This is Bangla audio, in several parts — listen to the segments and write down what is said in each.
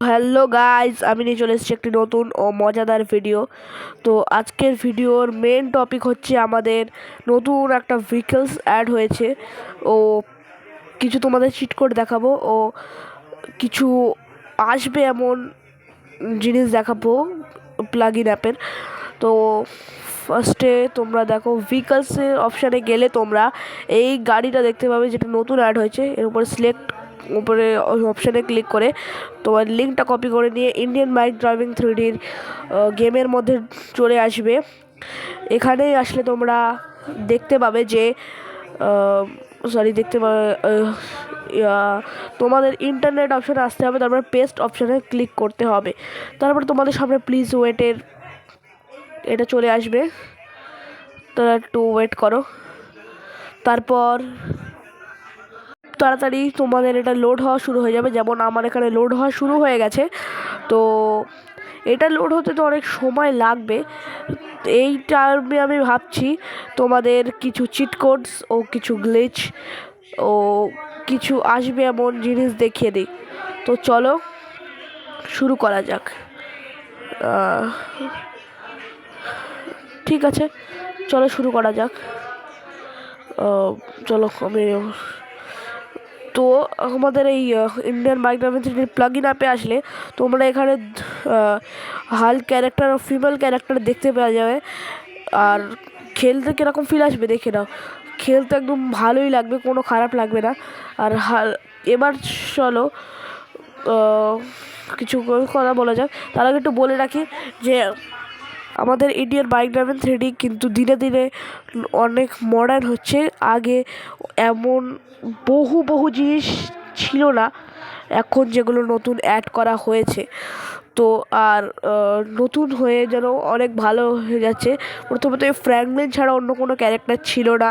হ্যালো গাইজ, আমি নিয়ে চলে এসেছি একটি নতুন ও মজাদার ভিডিও। তো আজকের ভিডিওর মেন টপিক হচ্ছে আমাদের নতুন একটা ভেহিকলস অ্যাড হয়েছে ও কিছু তোমাদের চিট কোড দেখাবো ও কিছু আসবে এমন জিনিস দেখাবো প্লাগ ইন অ্যাপের। তো ফার্স্টে তোমরা দেখো ভেহিকলসের অপশানে গেলে তোমরা এই গাড়িটা দেখতে পাবে যেটা নতুন অ্যাড হয়েছে। এর উপরে সিলেক্ট উপরে অপশানে ক্লিক করে তোমার লিঙ্কটা কপি করে নিয়ে ইন্ডিয়ান বাইক ড্রাইভিং 3Dর গেমের মধ্যে চলে আসবে। এখানেই আসলে তোমরা দেখতে পাবে যে দেখতে পাবে তোমাদের ইন্টারনেট অপশানে আসতে হবে, তারপর পেস্ট অপশানে ক্লিক করতে হবে। তারপর তোমাদের সামনে প্লিজ ওয়েটের এটা চলে আসবে, তোমরা একটু ওয়েট করো। তারপর তাড়াতাড়ি তোমাদের এটা লোড হওয়া শুরু হয়ে যাবে, যেমন আমার এখানে লোড হওয়া শুরু হয়ে গেছে। তো এটা লোড হতে তো অনেক সময় লাগবে। এই টাইমে আমি ভাবছি তোমাদের কিছু চিট কোডস ও কিছু গ্লিচ ও কিছু আসবে এমন জিনিস দেখিয়ে দিই। তো চলো শুরু করা যাক। ঠিক আছে, চলো শুরু করা যাক। চলো আমি তো আমাদের এই Indian bike driving 3D plug in অ্যাপে আসলে তোমরা এখানে হাল ক্যারেক্টার ও ফিমেল ক্যারেক্টার দেখতে পাওয়া যাবে। আর খেলতে কীরকম ফিল আসবে দেখে নাও, খেলতে একদম ভালোই লাগবে, কোনো খারাপ লাগবে না। আর এবার চলো কিছু কথা বলা যাক। তার আগে একটু বলে রাখি যে আমাদের ইন্ডিয়ান বাইক ড্রাইভিং 3D কিন্তু ধীরে ধীরে অনেক মডার্ন হচ্ছে। আগে এমন বহু বহু জিনিস ছিল না, এখন যেগুলো নতুন অ্যাড করা হয়েছে। তো আর নতুন হয়ে যেন অনেক ভালো হয়ে যাচ্ছে। প্রথমত ফ্র্যাঙ্কলিন ছাড়া অন্য কোনো ক্যারেক্টার ছিল না,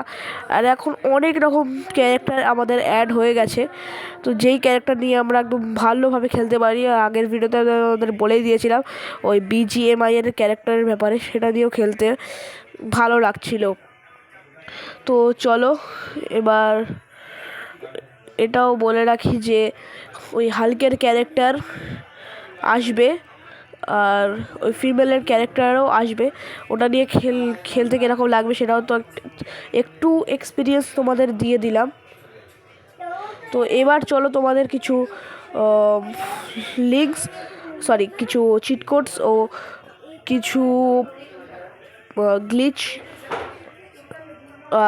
আর এখন অনেক রকম ক্যারেক্টার আমাদের অ্যাড হয়ে গেছে। তো যেই ক্যারেক্টার নিয়ে আমরা একদম ভালোভাবে খেলতে পারি, আর আগের ভিডিওতে আমাদের বলেই দিয়েছিলাম ওই BGMI এর ক্যারেক্টারের ব্যাপারে, সেটা দিয়েও খেলতে ভালো লাগছিল। তো চলো এবার এটাও বলে রাখি যে ওই হালকের ক্যারেক্টার আসবে, আর ওই ফিমেলের ক্যারেক্টারও আসবে। ওটা নিয়ে খেলতে কীরকম লাগবে সেটাও তো একটু এক্সপিরিয়েন্স তোমাদের দিয়ে দিলাম। তো এবার চলো তোমাদের কিছু কিছু চিট কোডস ও কিছু গ্লিচ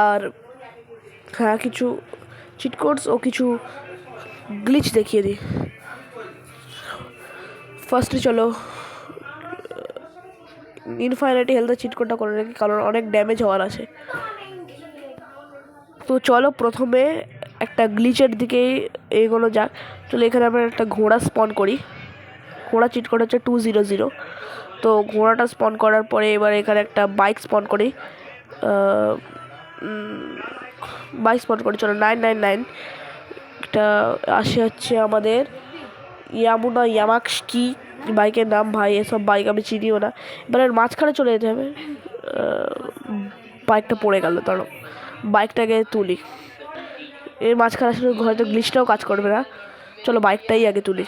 আর কিছু চিট কোডস ও কিছু গ্লিচ দেখিয়ে দিই। ফার্স্টে চলো ইনফাইনাইটি হেলথের চিট কোডটা করে রাখি, কারণ অনেক ড্যামেজ হওয়ার আছে। তো চলো প্রথমে একটা গ্লিচের দিকে এগোনো যাক। চলো এখানে আমরা একটা ঘোড়া স্পন করি। ঘোড়া চিট কোড হচ্ছে 200। তো ঘোড়াটা স্পন করার পরে এবার এখানে একটা বাইক স্পন করি। চলো 999। এটা আসে হচ্ছে আমাদের ইয়ামাক্সকি বাইকের নাম। ভাই এসব বাইক আমি চিনিও না। এবার মাঝখানে চলে যেতে হবে। বাইকটা পড়ে গেল, ধরো বাইকটাকে তুলি। এর মাঝখানে আসলে হয়তো গ্লিচটাও কাজ করবে না। চলো বাইকটাই আগে তুলি।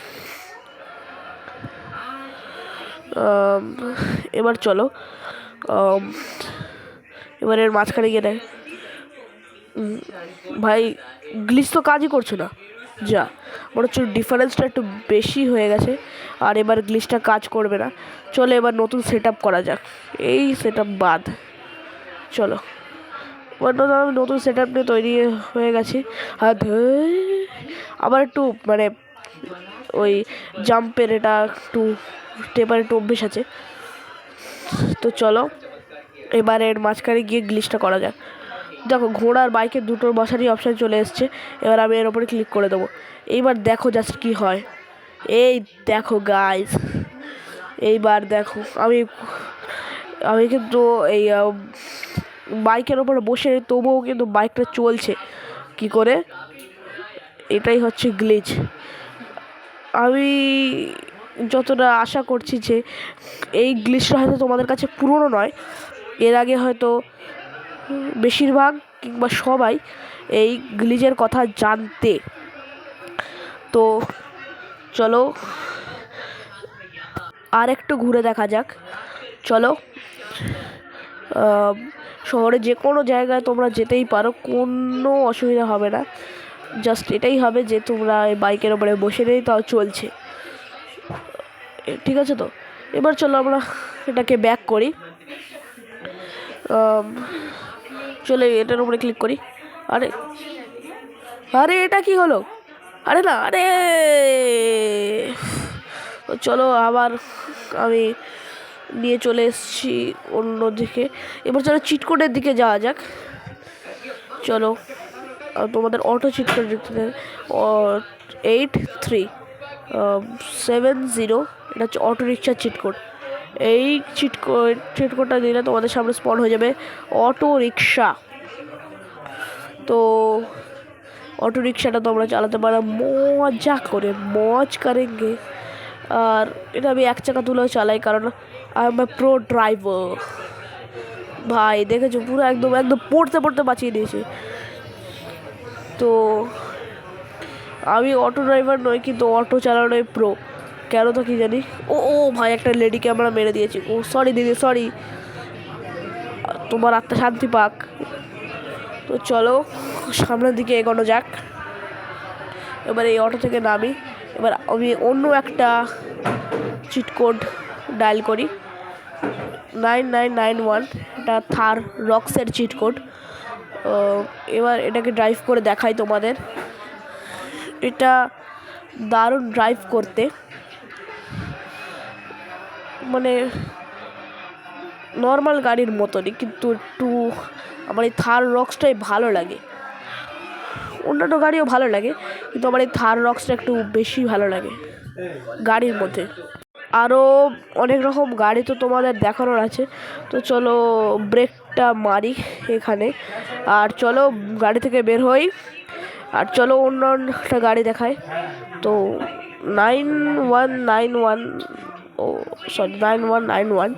এবার চলো এবার এর মাঝখানে গিয়ে দেখ, ভাই গ্লিচ তো কাজই করছে না। যা, মনে হচ্ছে ডিফারেন্সটা একটু বেশি হয়ে গেছে, আর এবার গ্লিচটা কাজ করবে না। চলো এবার নতুন সেট করা যাক। এই সেট বাদ। চলো এবার আমি নতুন সেট নিয়ে তৈরি হয়ে গেছি। আর আবার একটু মানে ওই জাম্পের এটা একটু টেপার একটু অভ্যেস আছে। তো চলো এবার এর মাঝখানে গিয়ে গ্লিচটা করা যাক। দেখো ঘোড়ার বাইকের দুটোর বসারই অপশান চলে এসছে। এবার আমি এর ওপরে ক্লিক করে দেবো। এইবার দেখো জাস্ট কি হয়। এই দেখো গাইস, এইবার দেখো আমি কিন্তু এই বাইকের ওপরে বসে, তবুও কিন্তু বাইকটা চলছে কি করে। এটাই হচ্ছে গ্লিচ। আমি যতটা আশা করছি যে এই গ্লিচটা হয়তো তোমাদের কাছে পুরনো নয়, এর আগে হয়তো বেশিরভাগ কিংবা সবাই এই গ্লিচের কথা জানতে। তো চলো আর একটু ঘুরে দেখা যাক। চলো, আহ, শহরে যে কোনো জায়গায় তোমরা যেতেই পারো, কোনো অসুবিধা হবে না। জাস্ট এটাই হবে যে তোমরা এই বাইকের ওপরে বসে নেই, তাও চলছে। ঠিক আছে তো, এবার চলো আমরা এটাকে ব্যাক করি। আম, চলে এটার উপরে ক্লিক করি। আরে আরে এটা কি হলো? আরে না, আরে তো চলো আবার আমি নিয়ে চলে এসেছি অন্যদিকে। এবার চলো চিট কোডের দিকে যাওয়া যাক। চলো তোমাদের অটো চিট কোড দিতে 8370, এটা হচ্ছে অটো রিক্সার চিট কোড। এই চিট কোডটা দিলে তোমাদের সামনে স্পন হয়ে যাবে অটো রিক্সা। তো অটো রিক্সাটা তোমরা চালাতে পারো মজা করে, মজ করেঙ্গে। আর এটা আমি এক চাকা তুলেও চালাই, কারণ I M A pro driver. ভাই দেখেছো, পুরো একদম একদম পড়তে পড়তে বাঁচিয়ে দিয়েছে। তো আমি অটো ড্রাইভার নই, কিন্তু অটো চালানোয় প্রো। কেন তো কি জানি। ও ও ভাই, একটা লেডিকে আমরা মেরে দিয়েছি। ও সরি দিদি, সরি, তোমার আত্মা শান্তি পাক। তো চলো সামনের দিকে এগোনো যাক। এবার এই অটো থেকে নামি। এবার আমি অন্য একটা চিট কোড ডায়াল করি, 9991। এটা থার রক্সের চিট কোড। এবার এটাকে ড্রাইভ করে দেখাই তোমাদের। এটা দারুণ ড্রাইভ করতে, মানে নর্মাল গাড়ির মতনই, কিন্তু একটু আমার এই থার রক্সটাই ভালো লাগে। অন্যান্য গাড়িও ভালো লাগে, কিন্তু আমার এই থার রক্সটা একটু বেশি ভালো লাগে গাড়ির মধ্যে। আরও অনেক রকম গাড়ি তো তোমাদের দেখানোর আছে। তো চলো ব্রেকটা মারি এখানে, আর চলো গাড়ি থেকে বের হই। আর চলো অন্য একটা গাড়ি দেখায়। তো 9191, ও সরি 9191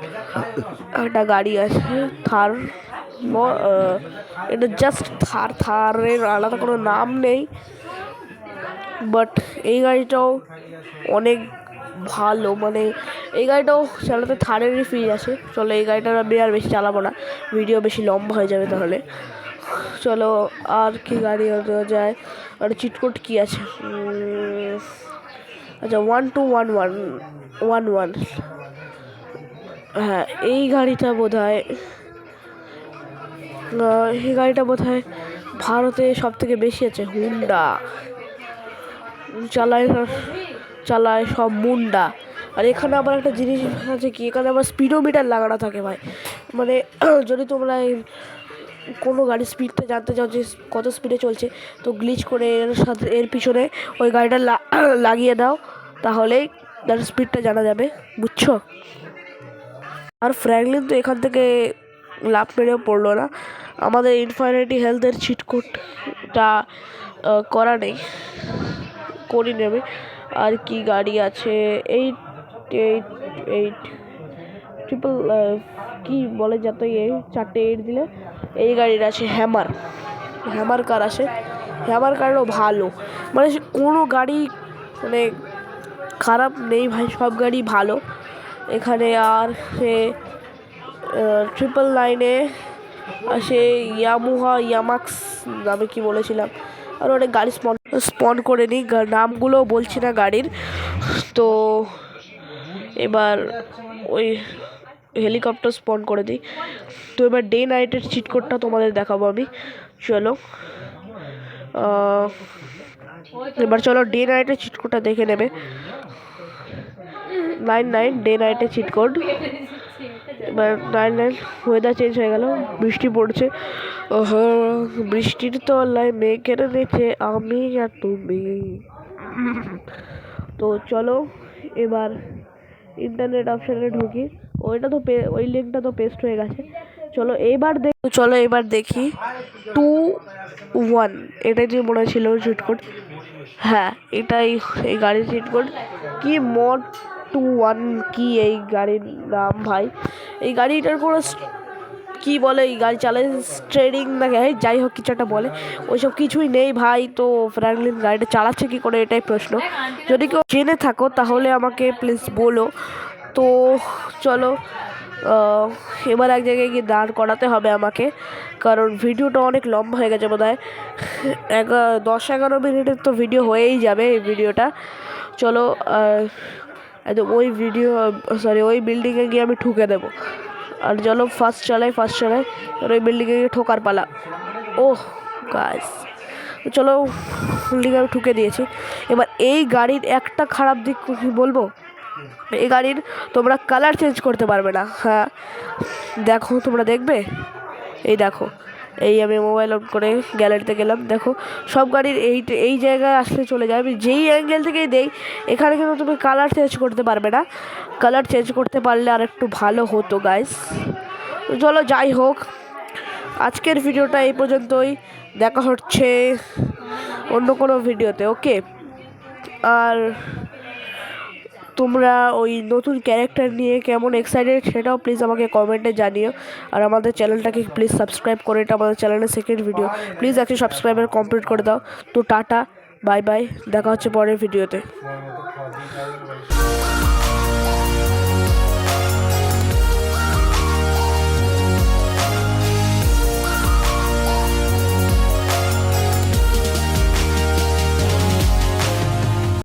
একটা গাড়ি আছে থার। এটা জাস্ট থারের আলাদা কোনো নাম নেই, বাট এই গাড়িটাও অনেক ভালো। মানে এই গাড়িটাও চালাতে থারেরই ফিল আছে। চলো এই গাড়িটা আমি আর বেশি চালাবো না, ভিডিও বেশি লম্বা হয়ে যাবে তাহলে। চলো আর কি গাড়ি দেওয়া যায়, আর চিটকোট কি আছে। আচ্ছা 121111, হ্যাঁ এই গাড়িটা বোধহয় ভারতে সব থেকে বেশি আছে। হুন্ডা চালায় সব মুন্ডা। আর এখানে আবার একটা জিনিস আছে কি, এখানে আবার স্পিডোমিটার লাগানো থাকে ভাই। মানে যদি তোমরা কোনো গাড়ির স্পিডটা জানতে চাও যে কত স্পিডে চলছে, তো গ্লিচ করে এর সাথে এর পিছনে ওই গাড়িটা লাগিয়ে দাও, তাহলেই তার স্পিডটা জানা যাবে, বুঝছো। আর ফ্র্যাঙ্কলিন তো এখান থেকে লাভ মেরেও পড়লো না। আমাদের ইনফিনিটি হেলথের চিটকোডটা করা নেই, করি নেবে। আর কি গাড়ি আছে, 888 ট্রিপল, কি বলে যত চারটে 8 দিলে এই গাড়ির আছে হ্যামার কার আছে। হ্যামার কারও ভালো, মানে কোনো গাড়ি মানে খারাপ নেই ভাই, সব গাড়ি ভালো এখানে। আর সে 999-এ সে ইয়ামাক্স নামে কি বলেছিলাম, আর অনেক গাড়ি স্পন করে নিই, নামগুলো বলছি না গাড়ির। তো এবার ওই হেলিকপ্টার স্পন করে দিই। তো এবার ডে নাইটের চিটকোডটা তোমাদের দেখাবো আমি। চলো এবার চলো ডে নাইটের চিটকোডটা দেখে নেবে। 99 ডে নাইটের চিটকোড। এবার 99 ওয়েদার চেঞ্জ হয়ে গেল, বৃষ্টি পড়ছে। বৃষ্টির তলায় মেঘের নিচে আমি আর তুমি। তো চলো এবার ইন্টারনেট অপশানে ঢুকি। ওইটা তো ওই লিঙ্কটা তো পেস্ট হয়ে গেছে। চলো এবার দেখি 21, এটাই যে মনে ছিল চিটকোড। হ্যাঁ এটাই এই গাড়ির চিটকোড। কি মড 21, কি এই গাড়ির নাম ভাই। এই গাড়িটার কোনো কি বলে, এই গাড়ি চালায় ট্রেডিং না যাই হোক কিছু একটা বলে, ওইসব কিছুই নেই ভাই। তো ফ্র্যাঙ্কলিন গাড়িটা চালাচ্ছে কি করে, এটাই প্রশ্ন। যদি কেউ জেনে থাকো তাহলে আমাকে প্লিজ বলো। তো চলো এবার এক জায়গায় গিয়ে দাঁড় করাতে হবে আমাকে, কারণ ভিডিওটা অনেক লম্বা হয়ে গেছে বোধ হয়। 10-11 মিনিটের তো ভিডিও হয়েই যাবে এই ভিডিওটা। চলো একদম ওই বিল্ডিংয়ে গিয়ে আমি ঠুকে দেবো। আর চলো ফার্স্ট চালাই আর ওই বিল্ডিংয়ে গিয়ে ঠোকার পালা। ওহ গাইস, চলো বিল্ডিংয়ে আমি ঠুকে দিয়েছি। এবার এই গাড়ির একটা খারাপ দিক কি বলবো, এই গাড়ির তোমরা কালার চেঞ্জ করতে পারবে না। হ্যাঁ দেখো, তোমরা দেখবে, এই দেখো, এই আমি মোবাইল অন করে গ্যালারিতে গেলাম, দেখো সব গাড়ির এই জায়গায় আসলে চলে যায়। আমি যেই অ্যাঙ্গেল থেকেই দেই, এখানে কিন্তু তুমি কালার চেঞ্জ করতে পারবে না। কালার চেঞ্জ করতে পারলে আর একটু ভালো হতো গাইস। চলো যাই হোক, আজকের ভিডিওটা এই পর্যন্তই। দেখা হচ্ছে অন্য কোনো ভিডিওতে, ওকে। আর তোমরা ওই নতুন ক্যারেক্টার নিয়ে কেমন এক্সাইটেড সেটাও প্লিজ আমাকে কমেন্টে জানিও। আর আমাদের চ্যানেলটাকে প্লিজ সাবস্ক্রাইব করে, এটা আমাদের চ্যানেলের সেকেন্ড ভিডিও, প্লিজ একটা সাবস্ক্রাইবার কমপ্লিট করে দাও। তো টাটা, বাই বাই, দেখা হচ্ছে পরের ভিডিওতে।